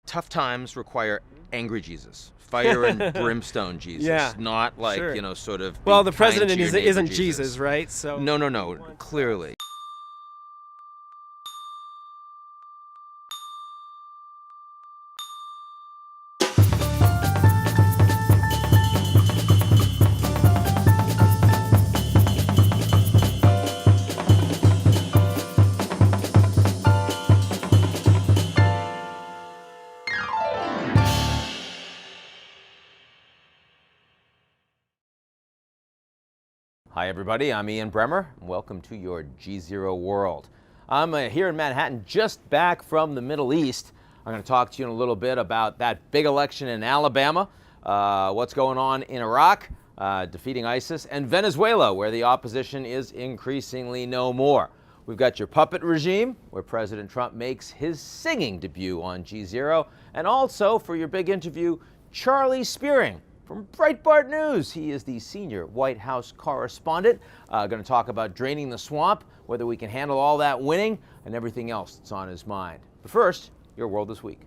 tough times require angry Jesus. Fire and brimstone Jesus. Yeah, not like, sure. sort of. Well, be the kind president to your neighbor isn't Jesus, right? So No, clearly. Hi everybody, I'm Ian Bremmer. Welcome to your GZERO World. I'm here in Manhattan, just back from the Middle East. I'm going to talk to you in a little bit about that big election in Alabama, what's going on in Iraq, defeating ISIS, and Venezuela, where the opposition is increasingly no more. We've got your puppet regime, where President Trump makes his singing debut on GZERO, and also for your big interview, Charlie Spiering from Breitbart News. He is the senior White House correspondent. Going to talk about draining the swamp, whether we can handle all that winning, and everything else that's on his mind. But first, your world this week.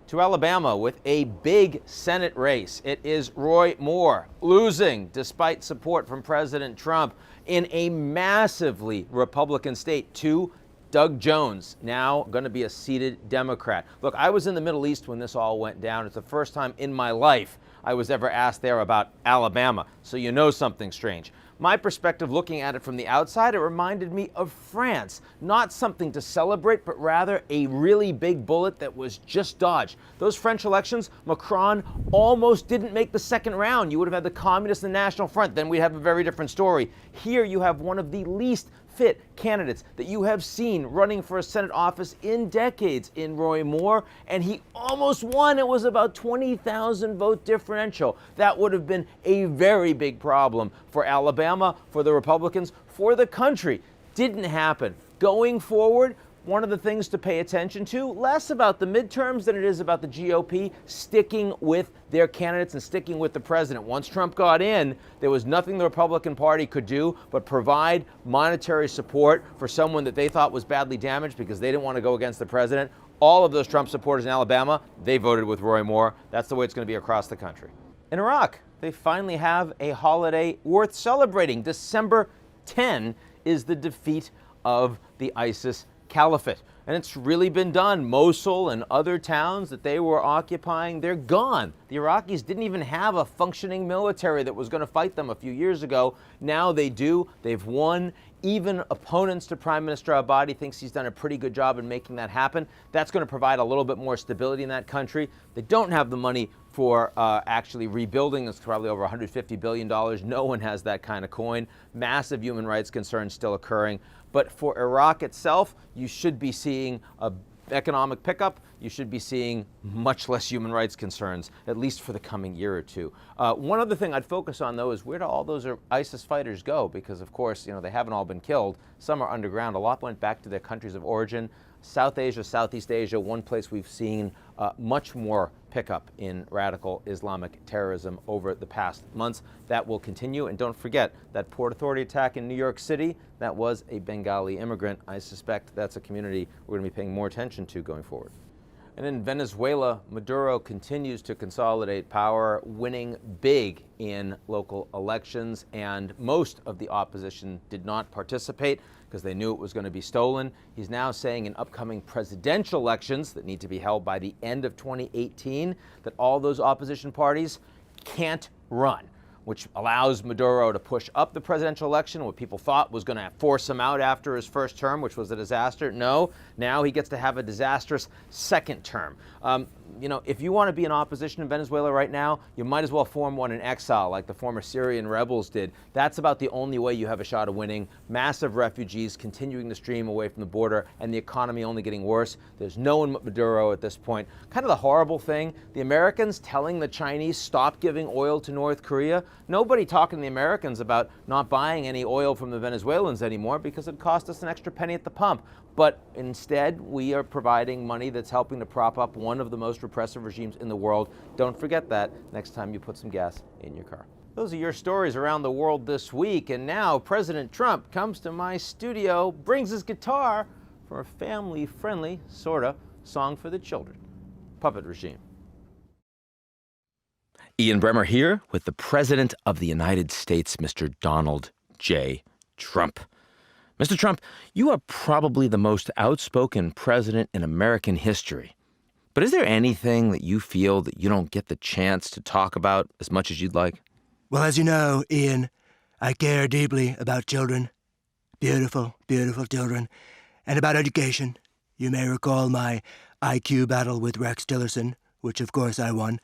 To Alabama with a big Senate race. It is Roy Moore losing despite support from President Trump in a massively Republican state to Doug Jones, now going to be a seated Democrat. Look, I was in the Middle East when this all went down. It's the first time in my life I was ever asked there about Alabama, so you know something strange. My perspective looking at it from the outside, it reminded me of France. Not something to celebrate, but rather a really big bullet that was just dodged. Those French elections, Macron almost didn't make the second round. You would have had the Communists and the National Front, then we'd have a very different story. Here you have one of the least fit candidates that you have seen running for a Senate office in decades in Roy Moore, and he almost won. It was about 20,000 vote differential. That would have been a very big problem for Alabama, for the Republicans, for the country. Didn't happen. Going forward, one of the things to pay attention to, less about the midterms than it is about the GOP sticking with their candidates and sticking with the president. Once Trump got in, there was nothing the Republican Party could do but provide monetary support for someone that they thought was badly damaged because they didn't want to go against the president. All of those Trump supporters in Alabama, they voted with Roy Moore. That's the way it's going to be across the country. In Iraq, they finally have a holiday worth celebrating. December 10 is the defeat of the ISIS Caliphate. And it's really been done. Mosul and other towns that they were occupying, they're gone. The Iraqis didn't even have a functioning military that was going to fight them a few years ago. Now they do. They've won. Even opponents to Prime Minister Abadi thinks he's done a pretty good job in making that happen. That's going to provide a little bit more stability in that country. They don't have the money for actually rebuilding. It's probably over $150 billion. No one has that kind of coin. Massive human rights concerns still occurring. But for Iraq itself, you should be seeing an economic pickup. You should be seeing much less human rights concerns, at least for the coming year or two. One other thing I'd focus on, though, is where do all those ISIS fighters go? Because, of course, they haven't all been killed. Some are underground. A lot went back to their countries of origin. South Asia, Southeast Asia, one place we've seen much more pickup in radical Islamic terrorism over the past months. That will continue. And don't forget that Port Authority attack in New York City, that was a Bengali immigrant. I suspect that's a community we're going to be paying more attention to going forward. And in Venezuela, Maduro continues to consolidate power, winning big in local elections, and most of the opposition did not participate because they knew it was going to be stolen. He's now saying in upcoming presidential elections that need to be held by the end of 2018 that all those opposition parties can't run, which allows Maduro to push up the presidential election, what people thought was going to force him out after his first term, which was a disaster. No, now he gets to have a disastrous second term. If you want to be in opposition in Venezuela right now, you might as well form one in exile like the former Syrian rebels did. That's about the only way you have a shot of winning. Massive refugees continuing to stream away from the border and the economy only getting worse. There's no one but Maduro at this point. Kind of the horrible thing, the Americans telling the Chinese stop giving oil to North Korea. Nobody talking to the Americans about not buying any oil from the Venezuelans anymore because it cost us an extra penny at the pump. But instead, we are providing money that's helping to prop up one of the most repressive regimes in the world. Don't forget that next time you put some gas in your car. Those are your stories around the world this week. And now President Trump comes to my studio, brings his guitar for a family-friendly, sorta, song for the children. puppet regime. Ian Bremmer here with the President of the United States, Mr. Donald J. Trump. Mr. Trump, you are probably the most outspoken president in American history. But is there anything that you feel that you don't get the chance to talk about as much as you'd like? Well, as you know, Ian, I care deeply about children. Beautiful, beautiful children. And about education. You may recall my IQ battle with Rex Tillerson, which of course I won.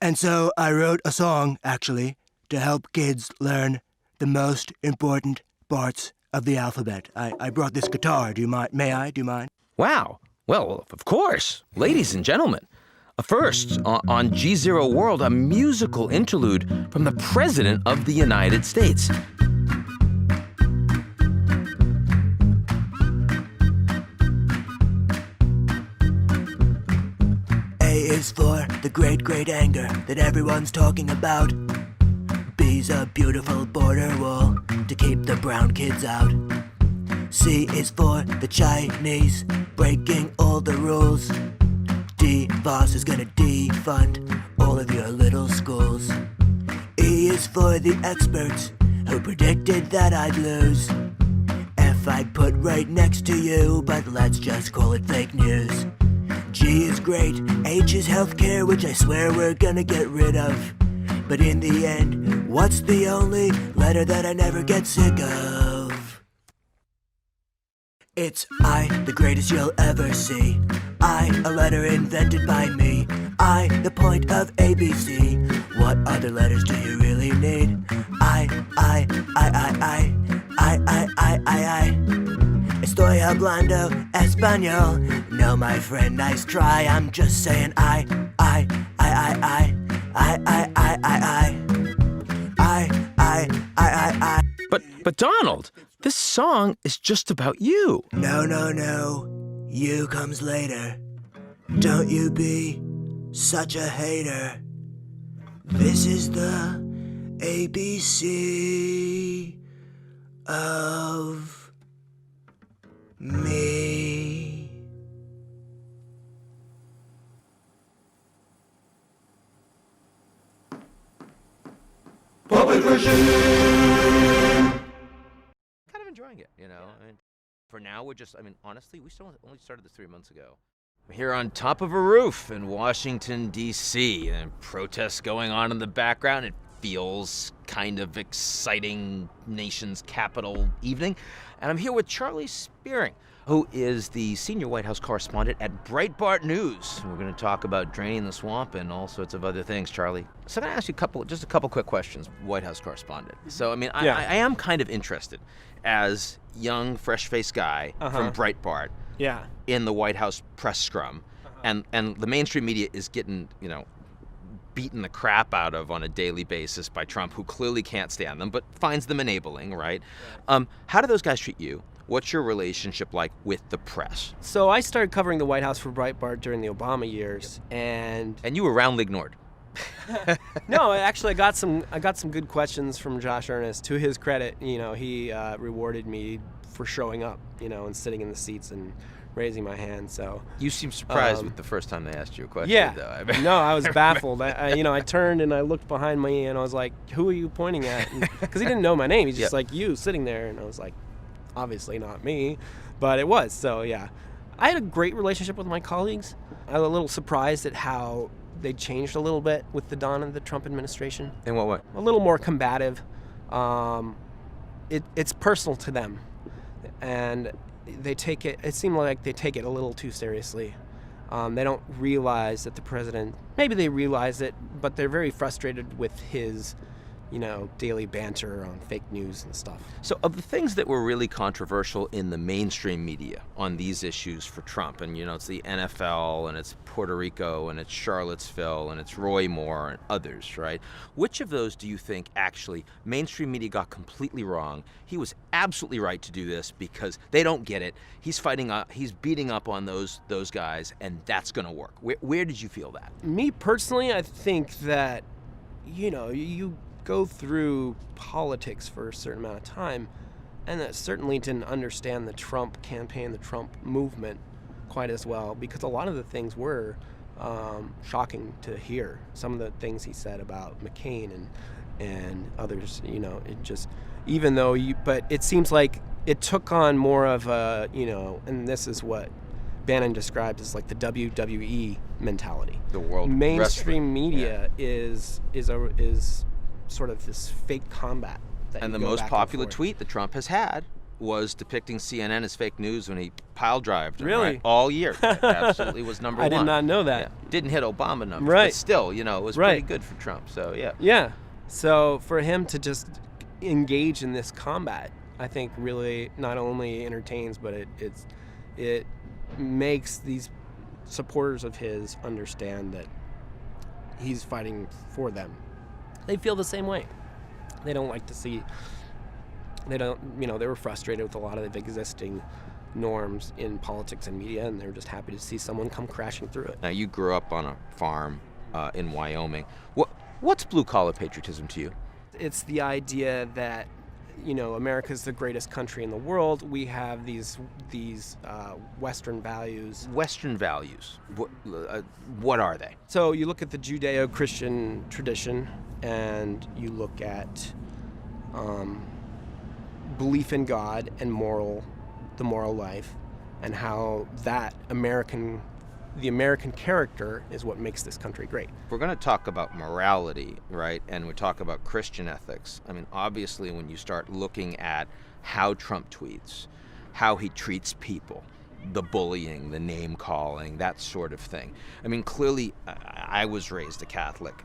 And so I wrote a song, actually, to help kids learn the most important parts of the alphabet. I brought this guitar. Do you mind? May I? Do you mind? Wow. Well, of course. Ladies and gentlemen, first on GZERO World, a musical interlude from the President of the United States. Is for the great, great anger that everyone's talking about. B's a beautiful border wall to keep the brown kids out. C is for the Chinese breaking all the rules. D, boss is gonna defund all of your little schools. E is for the experts who predicted that I'd lose. F I'd put right next to you, but let's just call it fake news. G is great, H is healthcare, which I swear we're gonna get rid of. But in the end, what's the only letter that I never get sick of? It's I, the greatest you'll ever see. I, a letter invented by me. I, the point of ABC. What other letters do you really need? I. Estoy hablando español. No, my friend, nice try. I'm just saying I. But Donald, this song is just about you. No. You comes later. Don't you be such a hater. This is the ABC of me. Puppet regime. Kind of enjoying it, you know. I mean, for now, honestly, we still only started this 3 months ago. We're here on top of a roof in Washington, D.C., and protests going on in the background. It feels kind of exciting nation's capital evening. And I'm here with Charlie Spiering, who is the senior White House correspondent at Breitbart News. We're going to talk about draining the swamp and all sorts of other things, Charlie. So I'm going to ask you a couple quick questions, White House correspondent. So, I am kind of interested as young, fresh-faced guy from Breitbart in the White House press scrum. And the mainstream media is getting, beaten the crap out of on a daily basis by Trump, who clearly can't stand them, but finds them enabling, right? How do those guys treat you? What's your relationship like with the press? So I started covering the White House for Breitbart during the Obama years, and you were roundly ignored. No, actually, I got some good questions from Josh Earnest. To his credit, he rewarded me for showing up, and sitting in the seats and raising my hand. So you seem surprised with the first time they asked you a question. Yeah, though. No, I was baffled. I turned and I looked behind me and I was like, "Who are you pointing at?" Because he didn't know my name. He's just like, "You sitting there," and I was like, "Obviously not me," but it was. So yeah, I had a great relationship with my colleagues. I was a little surprised at how they changed a little bit with the dawn of the Trump administration. In what way? A little more combative. It's personal to them, and they take it. It seemed like they take it a little too seriously. They don't realize that the president. Maybe they realize it, but they're very frustrated with his, daily banter on fake news and stuff. So of the things that were really controversial in the mainstream media on these issues for Trump, and it's the NFL and it's Puerto Rico and it's Charlottesville and it's Roy Moore and others, right? Which of those do you think actually mainstream media got completely wrong? He was absolutely right to do this because they don't get it. He's beating up on those guys, and that's going to work. Where did you feel that? Me personally, I think that, you go through politics for a certain amount of time, and that certainly didn't understand the Trump campaign, the Trump movement quite as well, because a lot of the things were shocking to hear. Some of the things he said about McCain and others, it just, even though but it seems like it took on more of a, and this is what Bannon described as like the WWE mentality. The world mainstream wrestling. media is sort of this fake combat. And the most popular tweet that Trump has had was depicting CNN as fake news when he pile drived him, really? Right? All year. Absolutely was number one. I did not know that. Yeah. Didn't hit Obama numbers, right? But still, it was pretty good for Trump. So yeah. Yeah. So for him to just engage in this combat, I think really not only entertains, but it makes these supporters of his understand that he's fighting for them. They feel the same way. They don't like to see. They don't, they were frustrated with a lot of the existing norms in politics and media, and they were just happy to see someone come crashing through it. Now, you grew up on a farm in Wyoming. What's blue-collar patriotism to you? It's the idea that, America's the greatest country in the world. We have these Western values. Western values. What are they? So you look at the Judeo-Christian tradition, and you look at belief in God and the moral life, and how that the American character is what makes this country great. We're going to talk about morality, right? And we talk about Christian ethics. I mean, obviously, when you start looking at how Trump tweets, how he treats people, the bullying, the name calling, that sort of thing. I mean, clearly, I was raised a Catholic.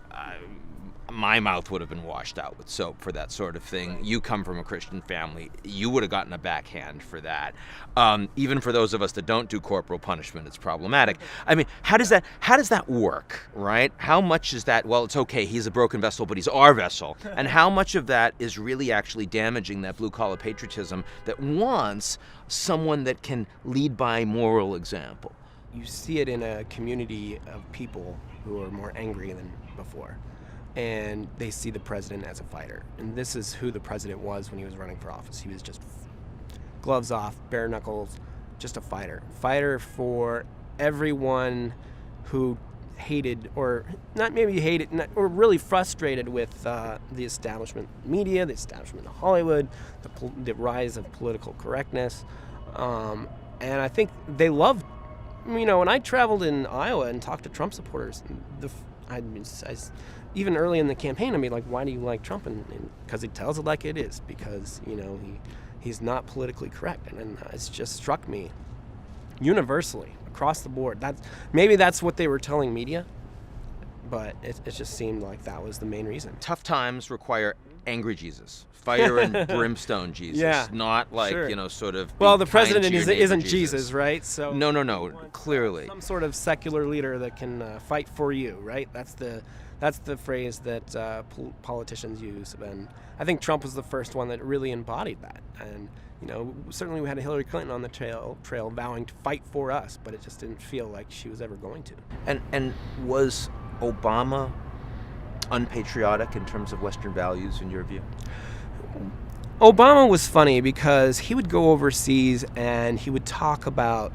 My mouth would have been washed out with soap for that sort of thing. You come from a Christian family. You would have gotten a backhand for that. Even for those of us that don't do corporal punishment, it's problematic. I mean, how does that work, right? How much is that, well, it's okay, he's a broken vessel, but he's our vessel. And how much of that is really actually damaging that blue-collar patriotism that wants someone that can lead by moral example? You see it in a community of people who are more angry than before. And they see the president as a fighter. And this is who the president was when he was running for office. He was just gloves off, bare knuckles, just a fighter. Fighter for everyone who hated, or not maybe hated, or really frustrated with the establishment media, the establishment of Hollywood, the rise of political correctness. And I think they loved, when I traveled in Iowa and talked to Trump supporters, even early in the campaign, I'd be like, why do you like Trump? And because he tells it like it is, because, he's not politically correct. And it's just struck me universally, across the board. Maybe that's what they were telling media, but it just seemed like that was the main reason. Tough times require angry Jesus, fire and brimstone Jesus, yeah, not like, sure. Sort of. Well, the president isn't Jesus, right? So No, clearly. Some sort of secular leader that can fight for you, right? That's the phrase that politicians use, and I think Trump was the first one that really embodied that. And certainly we had Hillary Clinton on the trail vowing to fight for us, but it just didn't feel like she was ever going to. And was Obama unpatriotic in terms of Western values, in your view? Obama was funny because he would go overseas and he would talk about.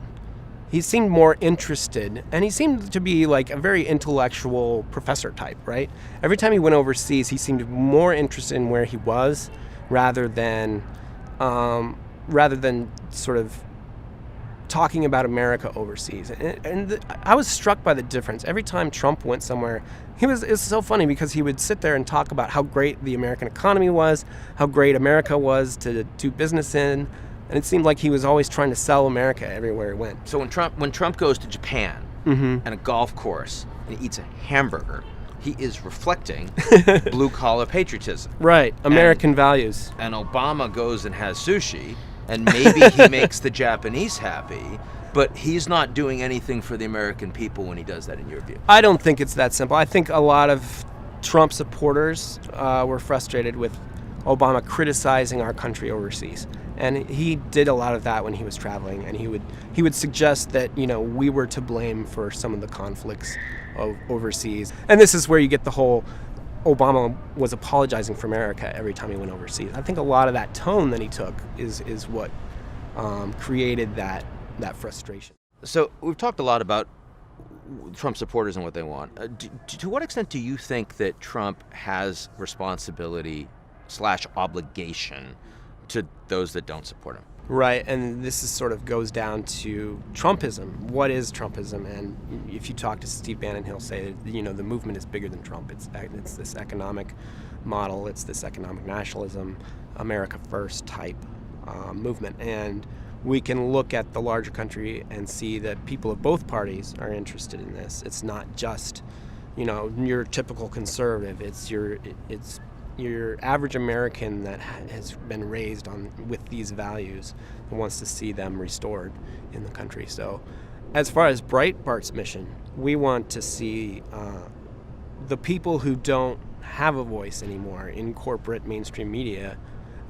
He seemed more interested, and he seemed to be like a very intellectual professor type, right? Every time he went overseas, he seemed more interested in where he was, rather than sort of talking about America overseas. And I was struck by the difference. Every time Trump went somewhere, it's so funny because he would sit there and talk about how great the American economy was, how great America was to do business in. And it seemed like he was always trying to sell America everywhere he went. So when Trump goes to Japan and a golf course and he eats a hamburger, he is reflecting blue-collar patriotism. Right, American values. And Obama goes and has sushi, and maybe he makes the Japanese happy, but he's not doing anything for the American people when he does that, in your view. I don't think it's that simple. I think a lot of Trump supporters were frustrated with Obama criticizing our country overseas. And he did a lot of that when he was traveling, and he would suggest that we were to blame for some of the conflicts overseas. And this is where you get the whole Obama was apologizing for America every time he went overseas. I think a lot of that tone that he took is what created that frustration. So we've talked a lot about Trump supporters and what they want. To what extent do you think that Trump has responsibility / obligation to those that don't support him? Right, and this is sort of goes down to Trumpism. What is Trumpism? And if you talk to Steve Bannon, he'll say that, the movement is bigger than Trump. It's this economic model. It's this economic nationalism, America First type movement. And we can look at the larger country and see that people of both parties are interested in this. It's not just, your typical conservative. It's your average American that has been raised with these values and wants to see them restored in the country. So as far as Breitbart's mission, we want to see the people who don't have a voice anymore in corporate mainstream media.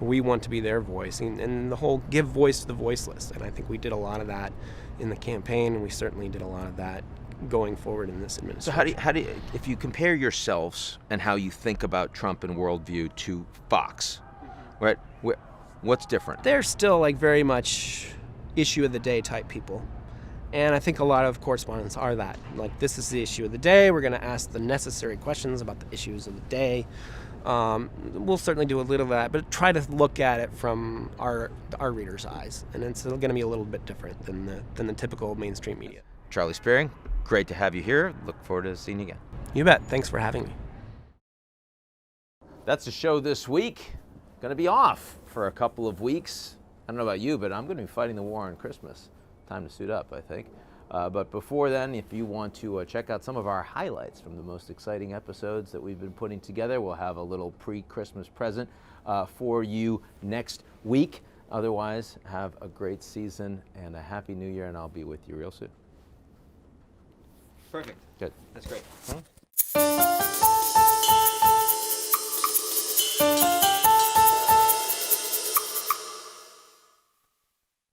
We want to be their voice, and the whole give voice to the voiceless. And I think we did a lot of that in the campaign, and we certainly did a lot of that going forward in this administration. So how do you, if you compare yourselves and how you think about Trump and worldview to Fox, right? What's different? They're still very much issue of the day type people. And I think a lot of correspondents are that. This is the issue of the day. We're going to ask the necessary questions about the issues of the day. We'll certainly do a little of that, but try to look at it from our readers' eyes. And it's going to be a little bit different than the typical mainstream media. Charlie Spiering, great to have you here. Look forward to seeing you again. You bet. Thanks for having me. That's the show this week. Going to be off for a couple of weeks. I don't know about you, but I'm going to be fighting the war on Christmas. Time to suit up, I think. But before then, if you want to check out some of our highlights from the most exciting episodes that we've been putting together, we'll have a little pre-Christmas present for you next week. Otherwise, have a great season and a happy new year, and I'll be with you real soon. Perfect. Good. That's great.